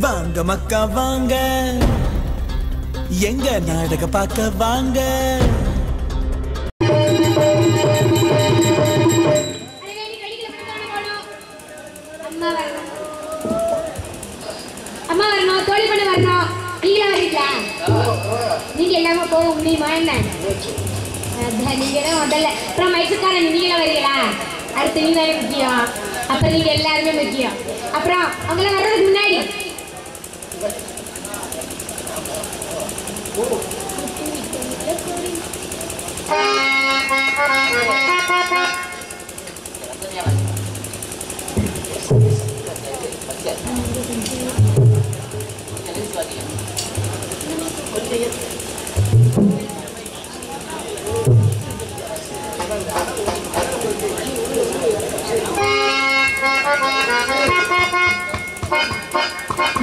வாங்க மக்கா வாங்க எங்க நாடக பார்க்க வாங்க. அம்மா வரணும், தோழி பண்ண வரணும். நீங்களா வரீங்களா? நீங்க எல்லாமே போக முடியுமா என்ன? நீங்க தான் முதல்ல. அப்புறம் மைசூர்காரன் நீங்களா வரீங்களா? அடுத்து நீ தான் முக்கியம். அப்புறம் நீங்க எல்லாருமே முக்கியம். அப்புறம் அவங்கள வர்றதுக்கு முன்னாடி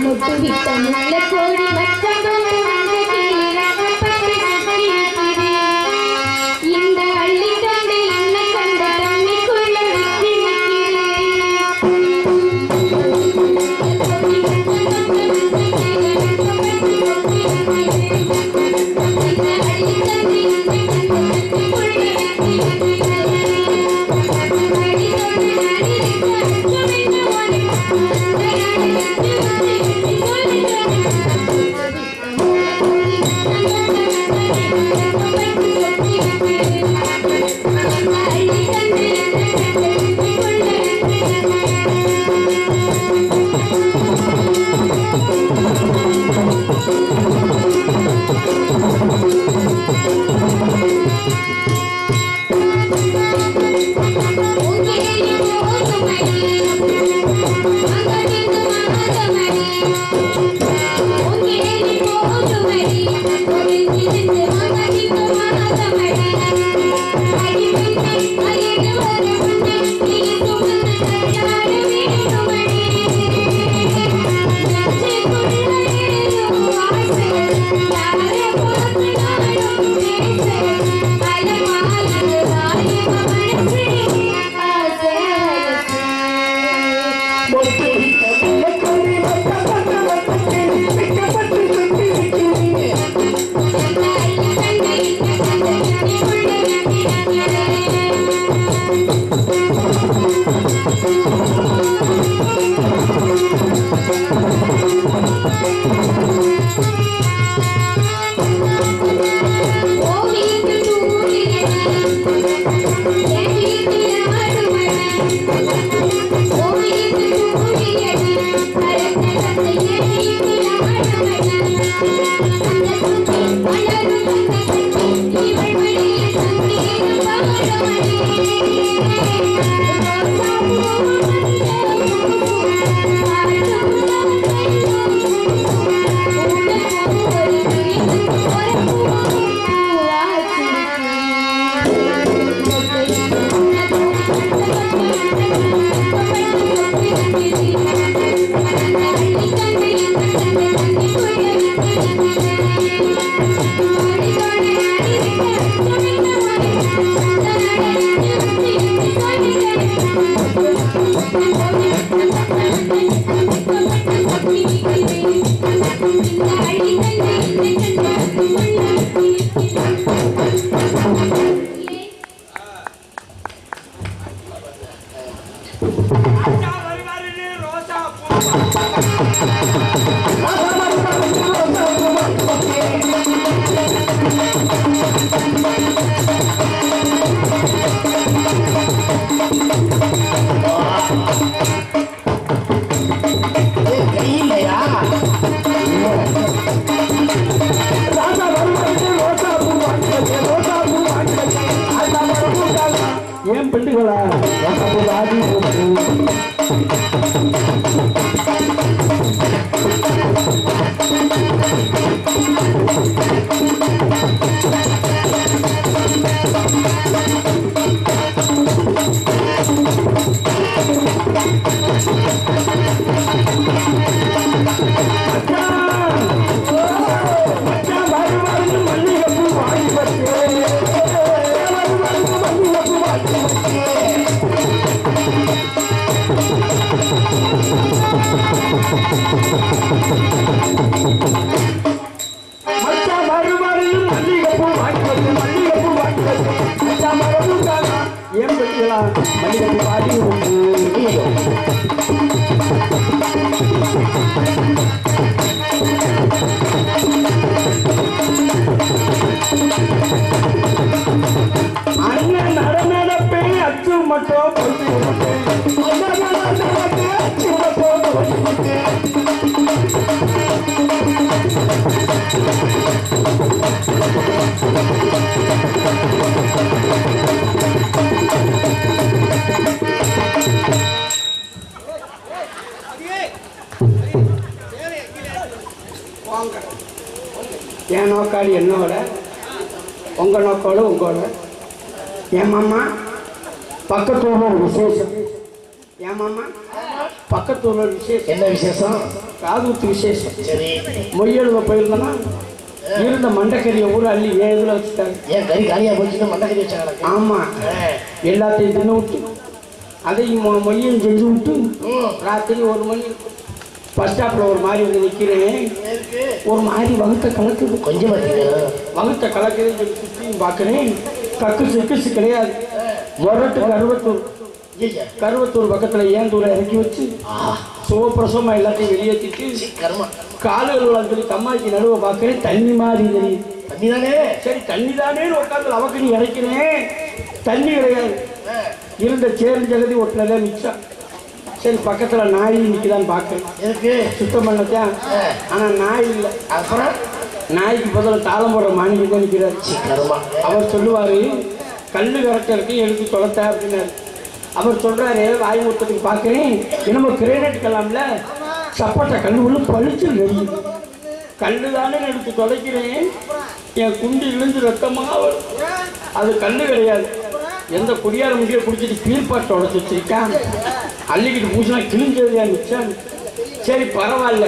முத்துவிட்ட கோடி மச்சமும் இந்த அள்ளி கண்டு என்னை கண்ட தண்ணிக்குள்ள ஏன் பெண்டுகளா Thank you. மச்சான் மறுபடியும் மல்லிகைப்பூ வாங்கி வந்து மல்லிகைப்பூ வாங்கி வந்து மச்சான் மறுபடியும் ஏன் பெட்டிகளா மல்லிகைப்பூ பாடி அண்ணன் நடனப்பே அச்சு மட்டும் பொண்ணு அச்சு மட்டும் என் நோக்காளி என்னோட உங்க நோக்கோட உங்களோட என் மாமா பக்கத்தூர்ல ஒரு விசேஷம் என் மாமா பக்கத்தூர்ல ஒரு விசேஷம் என்ன விசேஷம்? காதுகுத்து விசேஷம் சரி, மொய் எழுத போயிருந்தோன்னா இருந்த மண்டைக்கறியை ஊர் அள்ளி ஏன் இதில் வச்சுட்டாங்க. ஏன் கறி காலியா போச்சுன்னு மண்டக்கறி வச்சாங்க? ஆமா, எல்லாத்தையும் தின்னு விட்டு அதையும் மொய்யும் செஞ்சு விட்டு ராத்திரி 1 மணி பஸ் ஸ்டாப்பில் ஒரு மாதிரி வந்து நிற்கிறேன். ஒரு மாதிரி வகுத்த கலக்குது, கொஞ்சம் வகுத்த கலக்குதுன்னு சொல்லி சுற்றியும் பார்க்குறேன். கக்குசு கிடையாது. முரட்டு கருவத்தூர் பக்கத்தில் ஏந்தூரை இறக்கி வச்சு சுகப்பிரசவமாக எல்லாத்தையும் வெளியேற்றிட்டு காலுகள் சொல்லி தம்மாய்க்கு நடுவை பார்க்குறேன். தண்ணி மாதிரி தெரியுது. தண்ணி தானே? சரி, தண்ணி தானேன்னு உட்காந்து அவக்கு நீ இறக்கிறேன். தண்ணி கிடையாது. இருந்த சேரும் ஜகதி ஒட்டினதே மிச்சம். சரி, பக்கத்தில் நாய் நிற்கலான்னு பார்க்குறேன். சுத்தம் பண்ணத்தான். ஆனால் நாய் இல்லை. அப்புறம் நாய்க்கு பதில் தாளம் போடுற மாணிக்கு தான் நிற்கிறார். அவர் சொல்லுவார், கல் கரைச்சலுக்கு எடுத்து தொலைத்த அப்படின்னாரு. அவர் சொல்கிறாரு, வாய் ஊற்றத்துக்கு பார்க்குறேன். என்னமோ கிரேனைட் கல்லாம்ல சப்போட்டா கல் உள்ள பழிச்சு நெறியுது. கல் தானே எடுத்து தொலைக்கிறேன். என் குண்டு இழுந்து ரத்தமாக வரும். அது கல் கிடையாது. எந்த குடியார முடிய குடிச்சிட்டு கீழ்பாட்டை உடச்சி வச்சிருக்கான். அள்ளிக்கிட்டு பூசினா கிழிஞ்சதையா மிச்சான். சரி, பரவாயில்ல,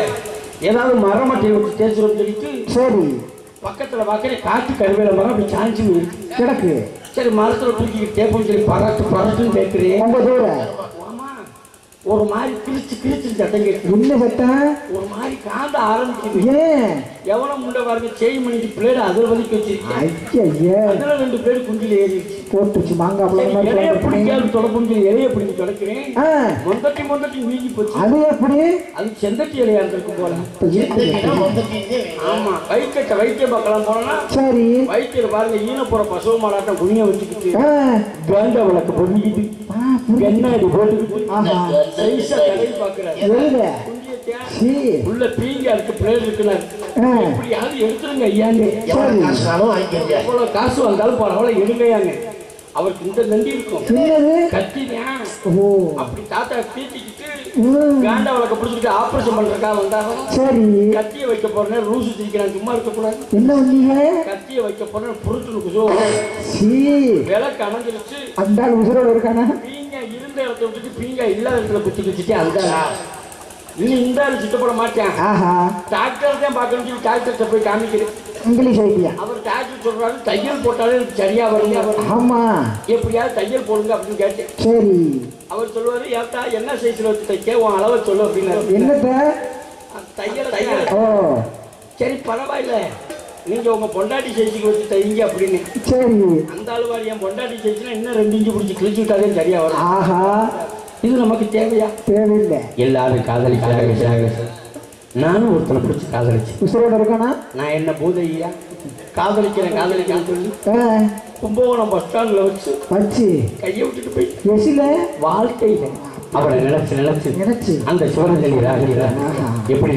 ஏதாவது மரமட்டை வச்சு தேய்ச்சிடும் சொல்லிட்டு சரி பக்கத்தில் பார்க்குறேன். காட்டு கருவேல மரம் அப்படி சாஞ்சி கிடக்கு. சரி, மரத்தில் தூக்கிக்கிட்டு தேப்பம் சொல்லி பரட்டுன்னு கேட்குறேன். ஆமா, ஒரு மாதிரி கிழிச்சு சத்தம் கேட்கு. என்ன சத்தம்? ஒரு மாதிரி காந்த ஆரம்பிக்குது. ஏன்? எவ்வளோ முண்டை பாருங்க, செய் மணிக்கு பிளேடு அதில் வலிக்கு வச்சிருக்கேன். அதில் 2 பிளேடு குண்டில் ஏறிடுச்சு. போட்டுச்சு மாங்காய் இலைய பிடிக்காது தொடப்பும் சொல்லி இலைய பிடிச்சி தொடக்கிறேன். மொந்தட்டி வீங்கி போச்சு. அது எப்படி? அது செந்தட்டி இலையா இருந்திருக்கும் போல. ஆமா, வைத்திய பார்க்கலாம் போனா சரி, வைத்தியர் பாருங்க ஈனப்புற பசுவ மாடாட்டம் குனிய வச்சுக்கிட்டு காந்த விளக்கு பொங்கிக்கிட்டு எண்ணாடி போட்டுக்கிட்டு சைஸா தடவி பார்க்கிறாரு. உள்ள பீங்க இருக்கு, பிளேட் இருக்குனாரு. எப்படியாவது எடுத்துருங்க ஐயாங்க, எவ்வளவு காசு வந்தாலும் பரவாயில்ல எடுங்கையாங்க. அவருக்கு இந்த நண்டி இருக்கும், கத்திதான். அப்படி தாத்தா தீட்டிக்கிட்டு காண்டா வழக்க பிடிச்சிட்டு ஆபரேஷன் பண்றதுக்காக வந்தாங்க. சரி, கத்தியை வைக்க போறேன், ரூசு திரிக்கிறான். சும்மா இருக்கக்கூடாது. என்ன பண்ணீங்க? கத்தியை வைக்க போறேன், புருட்டுன்னு விளக்கு அணைஞ்சிருச்சு. அந்த உசுரோட இருக்கானா? பீங்க இருந்த இடத்த விட்டுட்டு பீங்க இல்லாத இடத்துல குத்தி வச்சுட்டு அந்த இன்னும் இந்த ஆள் சுத்தப்பட மாட்டேன். டாக்டர் தான் பார்க்கணும் சொல்லி டாக்டர்கிட்ட போய் காமிக்கிறேன். English idea. அவர் டாக்டர் சொல்றாரு, தையல் போட்டாலே சரியா வருங்க. ஆமா, எப்படியாவது தையல் போடுங்க அப்படின்னு கேட்டேன். சரி, அவர் சொல்லுவாரு, ஏத்தா என்ன சைஸ்ல வச்சு தைக்க, உன் அளவை சொல்லு அப்படின்னாரு. என்னத்த தையல்? சரி, பரவாயில்ல, நீங்க உங்க பொண்டாட்டி சைஸுக்கு வச்சு தைங்க அப்படின்னு. சரி, அந்த அளவாரி என் பொண்டாட்டி சைஸ்னா இன்னும் 2 இன்ச்சு பிடிச்சி கிழிச்சு விட்டாலே சரியா வரும். ஆஹா, இது நமக்கு தேவையா? தேவையில்லை. எல்லாரும் காதலிக்கிறாங்க. நானும் ஒருத்தனை பிடிச்சி காதலிச்சேன். உசுரோட இருக்கானா? நான் என்ன பூதையா காதலிக்கிறேன் சொல்லி கும்பகோணம் பஸ் ஸ்டாண்ட்ல வச்சு கையை விட்டுட்டு போய் வாழ்க்கையில அவரை நினைச்சு அந்த சிவரஞ்சலி எப்படி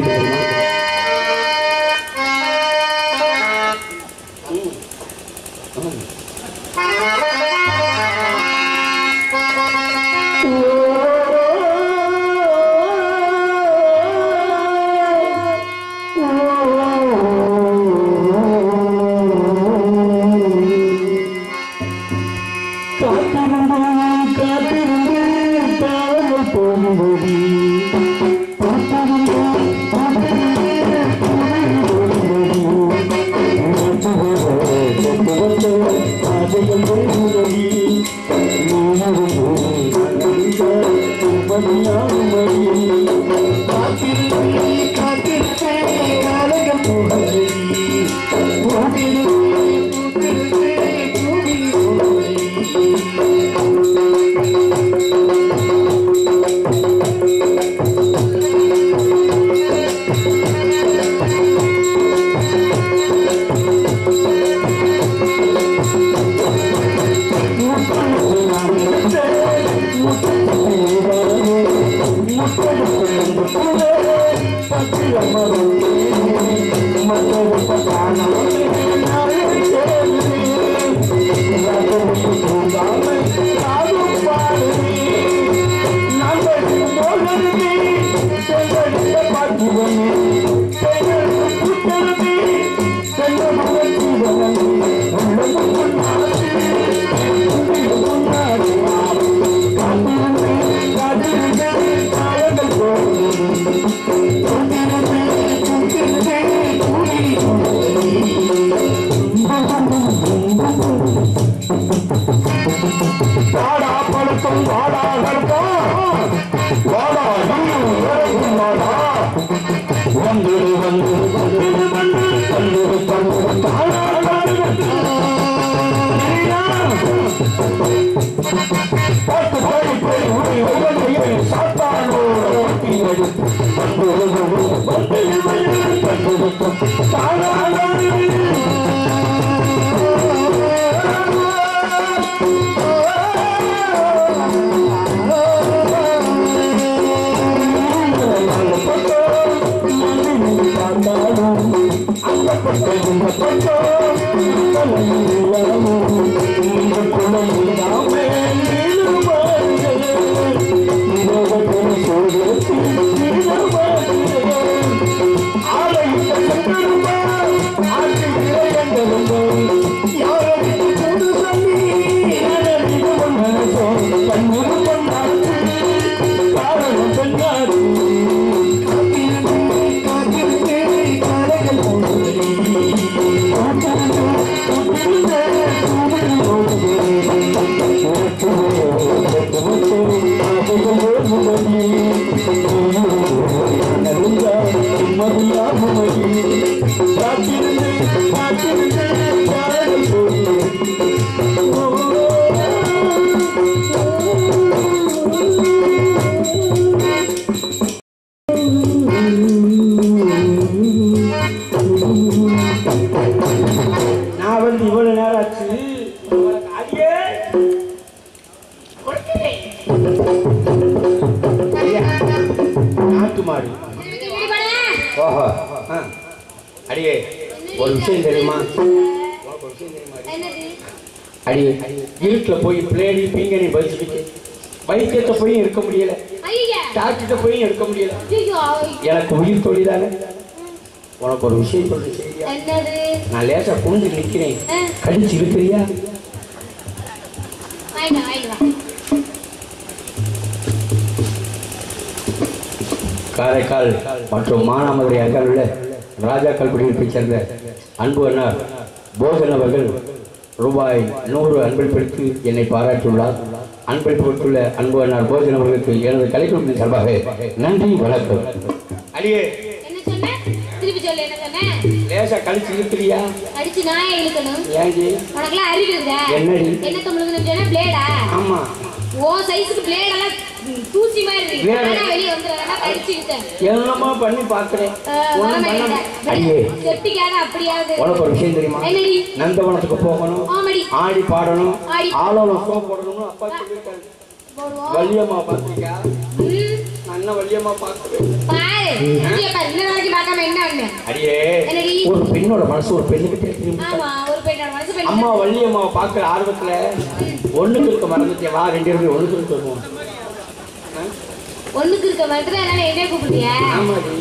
அடியே ஒரு விஷயம் தெரியுமா? அடியே இருட்டில் போய் பிளேடி பிங்கனி பறிச்சுக்கிட்டு வைத்தியத்தை போய் எடுக்க முடியல, டாக்டர்கிட்ட போய் எடுக்க முடியல. எனக்கு உயிர் தொழிலான உனக்கு ஒரு விஷயம் சொல்ல செய்யா. நான் லேசா புரிஞ்சு நிற்கிறேன், கடிச்சு இருக்கிறியா? காரைக்கால் மற்றும் மானாமதுரை அருகில் உள்ள ராஜாக்கள் குடியிருப்பைச் சேர்ந்த அன்பு அண்ணார் போஜன் அவர்கள் ரூபாய் 100 அன்பளிப்படுத்தி என்னை பாராட்டியுள்ளார். அன்பளிப்புள்ள அன்பு அண்ணார் போஜன் அவர்களுக்கு எனது கலைக்குழுவின் சார்பாக நன்றி வணக்கம். அடியே லேசா கழிச்சு இருக்கிறியா? ஆமா என்னமா பண்ணி பாக்குறேன். உனக்கு ஒரு விஷயம் தெரியுமா? நந்தவனத்துக்கு போகணும், ஆடி பாடணும், ஆலோலம் போடணும்னு அப்பா சொல்லிருக்காரு. வள்ளியம்மா பாத்திருக்கா? நான் வள்ளியம்மா பாக்குறேன். அடியே ஒரு பெண்ணோட மனசு ஒரு பெண்ணுகிட்டே அம்மா வள்ளியம்மாவை பாக்குற ஆர்வத்துல ஒண்ணுக்கு இருக்க மறந்துட்டே வா, 2 பேரும் ஒண்ணுக்கு இருக்கோம். ஒண்ணுக்கு இருக்க மறந்துட்டு அதனால என்ன கூப்பிடுறியா? ஆமாடி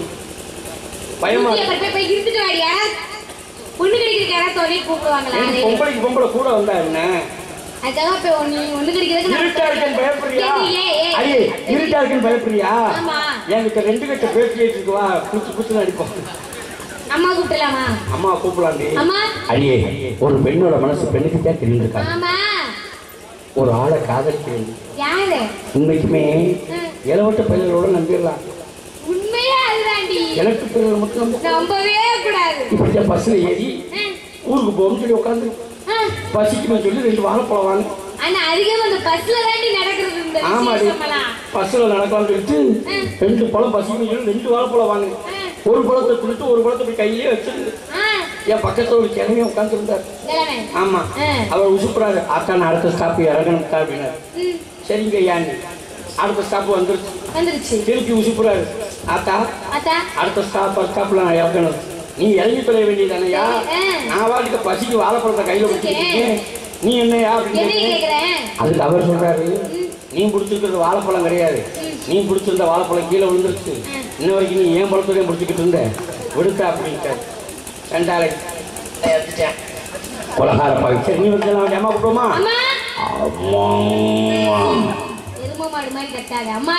பயமா போய் இருந்துட்டு வாடியா. பொண்ணு கிடைக்கிறதுக்கு யாராவது தோணி கூப்பிடுவாங்களா? பொம்பளைக்கு பொம்பளை கூட வந்தா என்ன? அதான் இப்ப ஒண்ணு கிடைக்கிறதுக்கு இருட்டா இருக்குன்னு பயப்படுறியா? ஐயே இருட்டா இருக்குன்னு பயப்படுறியா? என்கிட்ட 2 கட்ட பேசி இருக்குவா, குத்து குத்துன்னு அடிப்போம். அம்மா கூப்பிடலாமா? அம்மா கூப்பிடலாண்டி. அம்மா ஐயே ஒரு பெண்ணோட மனசு பெண்ணுக்கு தான் தெரிஞ்சிருக்காங்க. ஆமா ஒரு ஆளை காதலிக்கிறேன். யாரு? உண்மைக்குமே இளவட்ட பையனோட நம்பிடலாம். உண்மையா அதுதான்டி. இளவட்ட பையனோட மட்டும் நம்பவே கூடாது. இப்படியா பஸ்ல ஏறி ஊருக்கு போகணும்னு சொல்லி உட்காந்து பசிக்குன்னு சொல்லி 2 வாழைப்பழம் வாங்க. ஆனா அதிகமா அந்த பஸ்ல தாண்டி நடக்கிறது. இந்த விஷயம்லாம் பஸ்ல நடக்கலாம்னு சொல்லிட்டு 2 பழம் பசிக்குன்னு சொல்லி 2 வாழைப்பழம் வாங்க. ஒரு பழத்தை கொடுத்து ஒரு பழத்தை போய் கையிலே வச்சிருந்து என் பக்கத்துல ஒரு கிழமையை உட்காந்து இருந்தார். ஆமா அவர் உசுப்புறாரு. ஆத்தா நான் அடுத்த ஸ்டாப் இறங்கணும் அப்படின்னாரு. சரிங்க ஐயா அடுத்த ஸ்டாப் வந்துருச்சு. திருப்பி உசுப்புறாரு. ஆத்தா அடுத்த ஸ்டாப்ல நான் இறக்கணும், நீ இறங்கி தொலைய வேண்டியதானையா? நான் வாட்டுக்கு பசிக்கு வாழைப்பழத்தை கையில வச்சுருக்கேன், நீ என்னையா அப்படின்னு. அதுக்கு அவர் சொல்றாரு, நீ பிடிச்சிருக்கிறது வாழைப்பழம் கிடையாது, நீ பிடிச்சிருந்த வாழைப்பழம் கீழே விழுந்துருச்சு. இன்ன வரைக்கும் நீ ஏன் பழத்தோடையும் பிடிச்சிக்கிட்டு இருந்த விடுத்த அப்படின்ட்டு ரெண்டாளை கொலகார பாவி. சரி நீ வந்து அம்மா கூப்பிடுமா? எருமை மாடு மாதிரி கட்டாது அம்மா.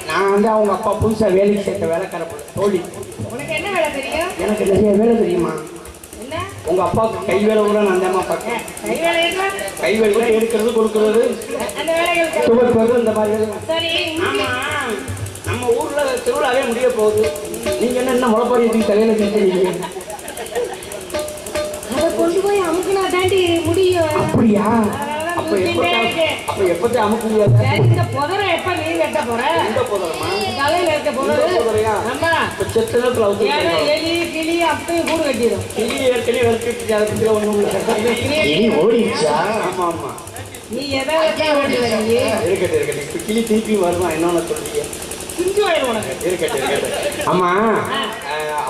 நான் வந்து அவங்க அப்பா புதுசா வேலைக்கு சேர்த்த வேலைக்கார தோழி. உனக்கு என்ன வேலை தெரியும்? எனக்கு நிறைய வேலை தெரியுமா? உங்க அப்பாவுக்கு கை வேலை கூட நான் தான் பார்க்கேன். கை வேலை எடுக்கிறது கொடுக்கறது துவைக்கிறது இந்த மாதிரி வேலை. ஆமா நம்ம ஊர்ல திருவிழாவே முடிய போகுது. நீங்க என்ன முளைப்பாடி தலையில கேட்குறீங்க? அதை கொண்டு போய் அமுக்குனா தாண்டி முடியும். அப்படியா? அப்ப எப்ப அமுக்க முடியாது? இந்த புதரை எப்ப நீ வெட்ட போற? இந்த புதரமா? தலையில இருக்க புதரையா? ஆமா. செத்த நேரத்துல எலி கிளி அப்பயும் கூடு கட்டிடும். கிளி ஏற்கனவே வெட்டிட்டு அதை பத்தி ஒண்ணும் இல்லை. ஓடிச்சா? ஆமா ஆமா. நீ எதை வெட்ட ஓடி வரீங்க? இருக்கட்டும் இப்ப கிளி திருப்பி வருமா என்னன்னு சொல்றீங்க? குஞ்சு வயல் உனக்கு. இருக்கட்டும். ஆமா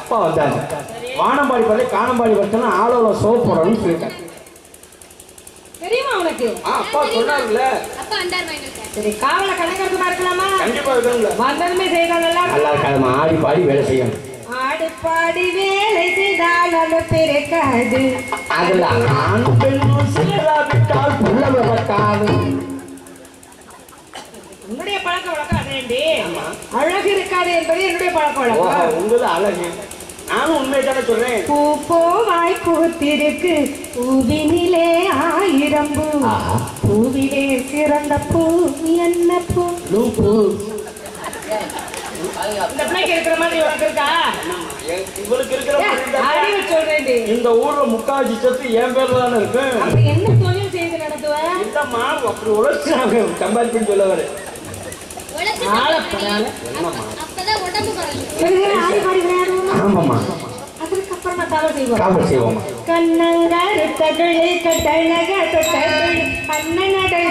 அப்பா வந்தாங்க. வானம்பாடி பள்ளி காணம்பாடி வச்சோன்னா ஆளோல சோப் போடணும்னு சொல்லிட்டாங்க. தெரியுமா உனக்கு? அப்பா சொன்னாங்கல்ல. அப்பா அண்டார் மைனஸ். சரி காவல கணக்கெடுத்து இருக்கலாமா? கண்டிப்பா இருக்கணும்ல. வந்ததுமே செய்தாங்கல்ல. நல்லா இருக்காதுமா. ஆடி பாடி வேலை செய்யணும். ஆடி பாடி வேலை செய்தால் அது பிறக்காது. அதுல ஆண் பெண்ணும் சேராவிட்டால் புள்ள வரக்காது. உன்னுடைய பழக்க வழக்கம் அதேண்டி. அழகு இருக்காது என்பது என்னுடைய பழக்க வழக்கம். உங்களது அழகு. நானும் உண்மையை சொல்றேன். பூ போவாய் பூத்திருக்கு பூவினிலே 1000 பூ. பூவிலே சிறந்த பூ என்ன பூ? பூ. இந்த பிள்ளைக்கு இருக்கிற மாதிரி உனக்கு இருக்கா? இவளுக்கு இருக்கிற அறிவு சொல்றேன். இந்த ஊர்ல முக்காவாசி சத்து என் பேர்ல தானே இருக்கு. அப்ப என்ன தொழில் செய்து நடத்துவ? இல்லம்மா அப்படி உழைச்சாங்க சம்பாதிப்புன்னு சொல்ல வர. ஆளப்படாத. அப்பதான் உடம்பு குறையும். ஆடி பாடி விளையாடுவோமா? ஆமாம்மா. அதுக்கப்புறமா காவல் செய்வோம். காவல் செய்வோமா? கண்ணங்காரு தகழே கட்டழக தொட்டழி அண்ணனடை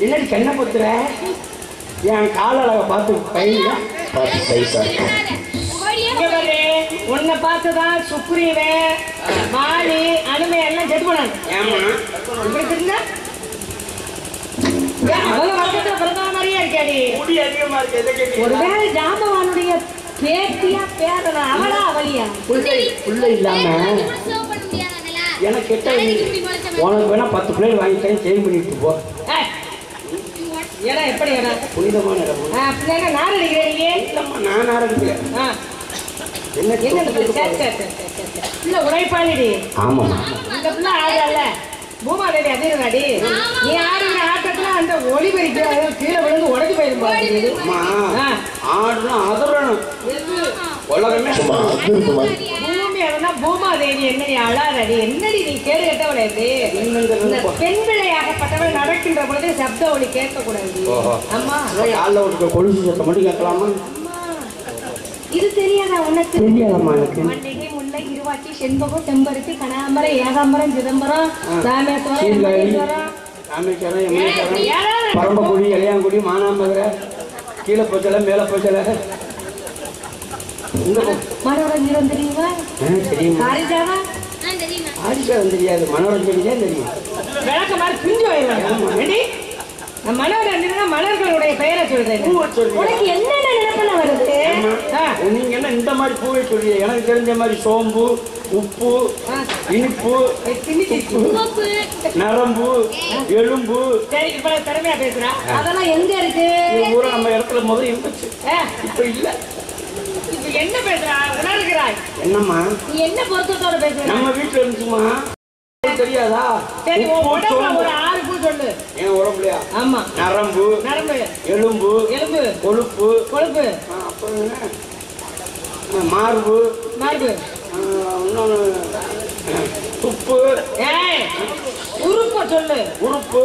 என்னடி கண்ணை பொத்துற? என் கால அழகை பார்த்து பையன் பார்த்து சைஸா உன்னை பார்த்துதான் சுக்ரீவே மாலி அனுமை எல்லாம் செத்து போனாங்க. ஏமா உங்களுக்கு இருந்தா அவங்க வர்க்கத்துல பிறந்தவ மாதிரியே இருக்காடி. முடி அதிகமா இருக்கு. எதை கேட்க ஒருவேளை ஜாம்பவானுடைய பேத்தியா பேரனா அவளா அவளியா? புள்ள இல்லாம எனக்கு கெட்ட உனக்கு வேணா 10 பிளேட் வாங்கிட்டேன் சேஞ்ச் பண்ணிட்டு போ. ஏடா எப்படி ஏடா புனிதமான இடம். அப்படின்னா நான் அடிக்கிறேன். இல்லம்மா நான் ஆரம்பிக்கிறேன். என்ன பிள்ளை உழைப்பாளிடி. ஆமாம்மா. இந்த பிள்ளை ஆடல பூமாதேவி அதிர்வாடி. நீ ஆடுகிற ஆட்டத்துல அந்த ஒளிபெருக்கி கீழே விழுந்து உடஞ்சு போயிருப்பாங்க. ஆடுனா அதரணும் உலகமே பூமி அதனா பூமாதேவி என்னடி அழாதடி என்னடி நீ கேடு கட்டவளே. பெண் பிள்ளையாகப்பட்டவள் நடக்கின்ற பொழுது சப்த ஒளி கேட்க கூடாது. ஆமா காலில் ஒரு கொலுசு சத்தம் மட்டும் கேட்கலாமா? இது தெரியாதா உனக்கு? தெரியாதம்மா எனக்கு. மல்லிகை முல்லை இருவாச்சி செண்பகம் செம்பருத்தி கனகாம்பரம் ஏகாம்பரம் சிதம்பரம் ராமேஸ்வரம் பரம்பக்குடி இளையாங்குடி மானாமதுரை கீழே போச்சல மேலே போச்சல மனோரஞ்சனம் தெரியுமா? தெரியுமா? ஆரிஜாவா ஆரிஜாவன் தெரியாது, மனோரஞ்சனி தான் தெரியும். விளக்க மாதிரி பிஞ்சு வருவாங்க. மனோரஞ்சனா மலர்களுடைய பெயரை சொல்றேன். உனக்கு என்னென்ன நினைப்புல வருது? நீங்க என்ன இந்த மாதிரி பூவை சொல்றீங்க? எனக்கு தெரிஞ்ச மாதிரி சோம்பு, உப்பு, இனிப்பு, நரம்பு, எலும்பு. சரி இப்ப திறமையா பேசுறா. அதெல்லாம் எங்க இருக்கு? ஊரை நம்ம இடத்துல முதல்ல இருந்துச்சு, இப்ப இல்ல. இப்ப என்ன பேசுறா? உணர்கிறாய் என்னம்மா? நீ என்ன பொருத்தத்தோட பேசுற? நம்ம வீட்டுல இருந்துச்சுமா தெரியாதா? சரி உடம்புல ஒரு 6 பூ சொல்லு. என் உடம்புலையா? ஆமா. நரம்பு, எலும்பு, கொழுப்பு, அப்புறம் என்ன மார்பு, இன்னொன்று துப்பு, உறுப்பு சொல்லு. உறுப்பு,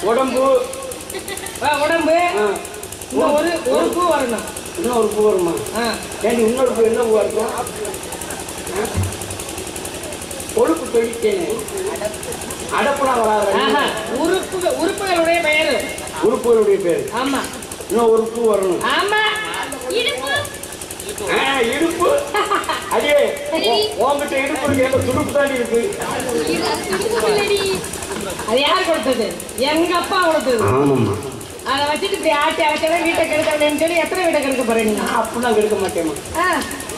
உடம்பு, ஒரு பூ வரணும். இன்னும் ஒரு பூ வருமா? ஏண்டி இன்னொரு பூ என்ன பூவா இருக்கும்? கொழுப்பு தொழிற்சேனே அடப்புலாம் வராது. உறுப்புகளுடைய பெயர். உறுப்புகளுடைய பேர். ஆமா. இன்னும் ஒரு பூ வரணும். ஆமா. இடுப்பு அதே உங்ககிட்ட இடுப்பு எங்க துடுப்பு தாண்டி இருக்கு. அது யார் கொடுத்தது? எங்க அப்பா கொடுத்தது. ஆமாம்மா. அதை வச்சுட்டு இப்படி ஆட்டி அரைச்சதான் வீட்டை கெடுக்கணும்னு சொல்லி எத்தனை வீட்டை கெடுக்க போறீங்க? அப்படிலாம் கெடுக்க மாட்டேம்மா.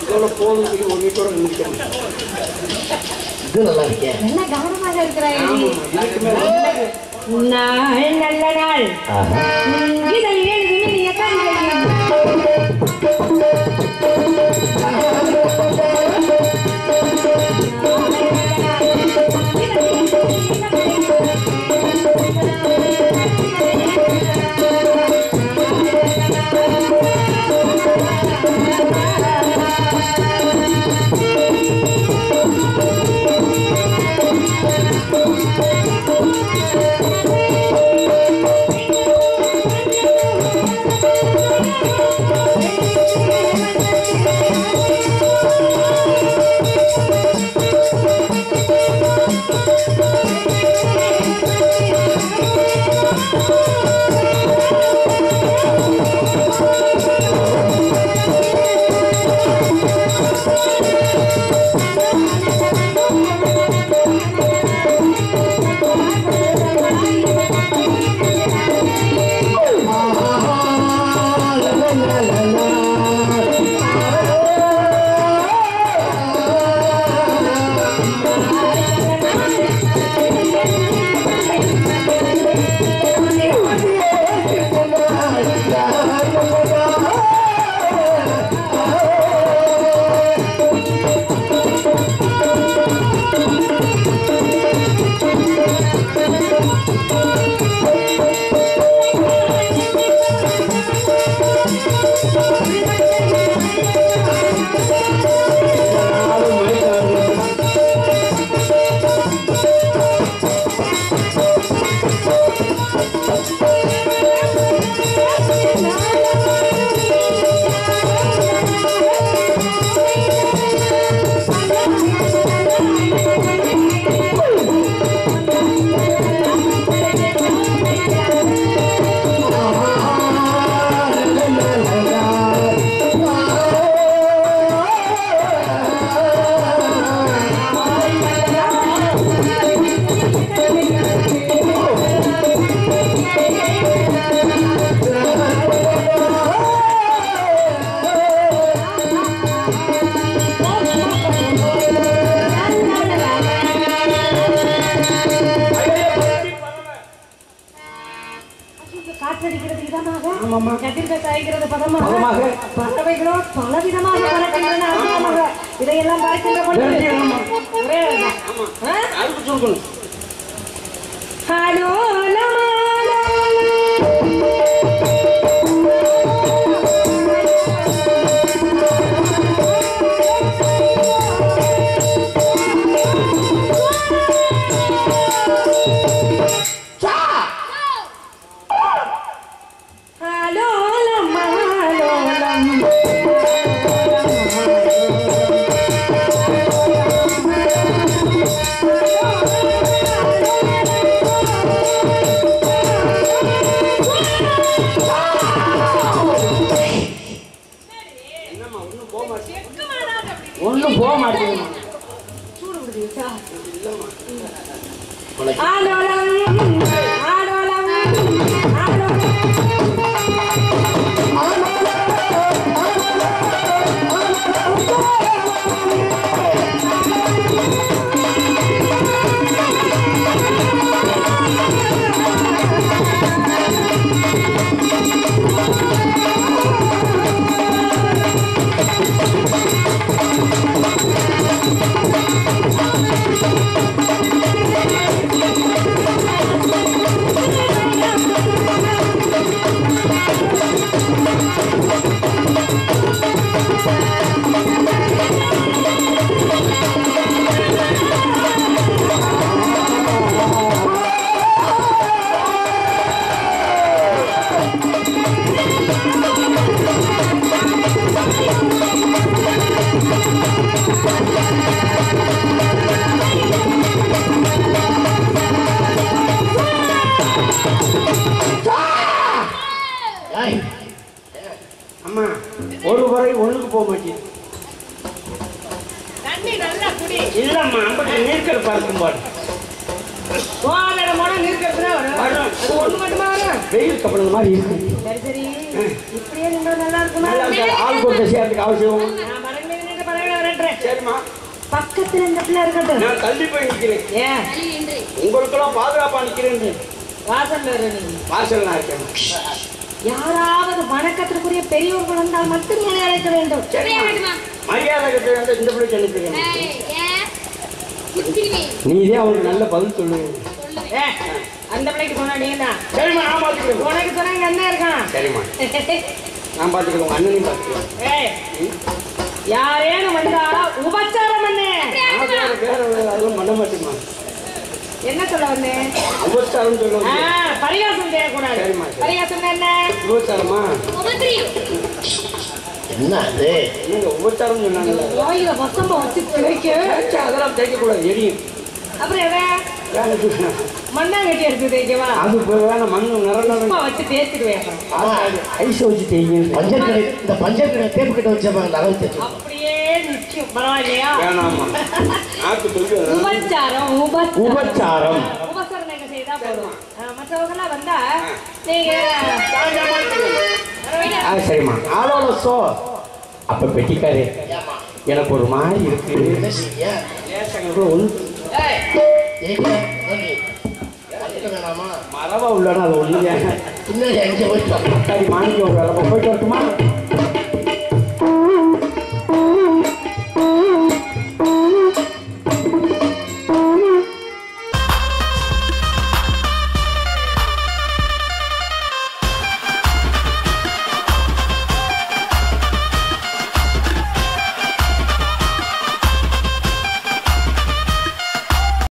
இதோட போதும் சொல்லி ஒரு வீட்டோட நிற்கிறேன். இது நல்லா இருக்கேன். என்ன கவனமாக இருக்கிறாய். நாள் நல்ல நாள். இதில் எழுதுமே நீ எத்தனை கதிர்கள் காய்கிறது பதமாக பறவைகளோ பலவிதமாக பறக்கின்றன அதிகமாக. இதையெல்லாம் பார்க்கின்ற பொழுது ஒரே ஹலோ ஒன்றும் போக மாட்டேங்குது. அம்மா ஒரு முறை ஒண்ணுக்கு போக மாட்டேன். தண்ணி நல்லா குடி. இல்லம்மா அம்பட்டு நீர்க்கல் பார்க்கும் பாடு போன போனா நீர்க்கறதுனா வரும். அது ஒண்ணு மட்டுமா வரும்? வெயில் கப்பல் மாதிரி இருக்கு. சரி சரி. இப்படியே நின்னா நல்லா இருக்குமா? நல்லா இருக்கு. ஆள் கொடுத்த சேர்த்துக்கு அவசியம். நான் மரங்களே நின்று பரவாயில்ல வரேன்றேன். சரிம்மா. பக்கத்துல இந்த பிள்ளை இருக்கட்டும். நான் தள்ளி போய் நிற்கிறேன். ஏன் உங்களுக்கெல்லாம் பாதுகாப்பா நிற்கிறேன். வாசல்ல இரு நீ. வாசல் நான் இருக்கேன். யாராவது வணக்கத்திற்குரிய பெரியவர்கள் வந்தால் மட்டும் என்னை அழைக்க வேண்டும். மரியாதை கட்ட வேண்டாம். இந்த பிள்ளை சொல்லிட்டு நீதே அவனுக்கு நல்ல பதில் சொல்லுங்க. அந்த பிள்ளைக்கு சொன்னா நீ தான். சரிம்மா நான் பார்த்துக்கிறேன். உனக்கு சொன்னா எங்க அண்ணன் இருக்கான். சரிம்மா நான் பார்த்துக்கிறேன். உங்க அண்ணனையும் பார்த்துக்கிறேன். ஏய் யாரேனும் வந்தா உபச்சாரம் பண்ணு. வேற அதுவும் பண்ண மாட்டேமா. என்ன சொல்ல வந்தேன்? உபச்சாரம் சொல்லுவாங்க. பரிகாசம் செய்யக்கூடாது. சரிம்மா. பரிகாசம் என்ன? உபச்சாரமா என்ன அது? நீங்க உபச்சாரம் சொன்னாங்கல்ல, கோயில வசம்ப வச்சு தேய்க்க. அதெல்லாம் தேய்க்கக்கூடாது, எரியும். அப்புறம் எதை மண்ணாங்கட்டி எடுத்து தேய்க்கவா? அது வேணாம். மண்ணு நிறநட வச்சு தேய்ச்சிடுவேன். ஐஸ் வச்சு தேய்ங்க. பஞ்சக்கடை இந்த பஞ்சக்கடை தேப்பு கிட்ட வச்சப்பாங்க அளவு தேய்ச்சி அப்படியே நிற்கும். பரவாயில்லையா? வேணாமா நாக்கு சொல்லி உபச்சாரம் உபச்சாரம் உபசரணை எங்க செய்தா போதும். மற்றவங்க எல்லாம் வந்தா நீங்க சரிம்மா ஆளோட சோ. அப்ப பெட்டிக்காரு எனக்கு ஒரு மாதிரி இருக்கு. என்ன செய்ய? மரபா உள்ளனா அது ஒண்ணு பின்னாடி அங்கே போயிட்டு மாணிக்க ஒரு போயிட்டு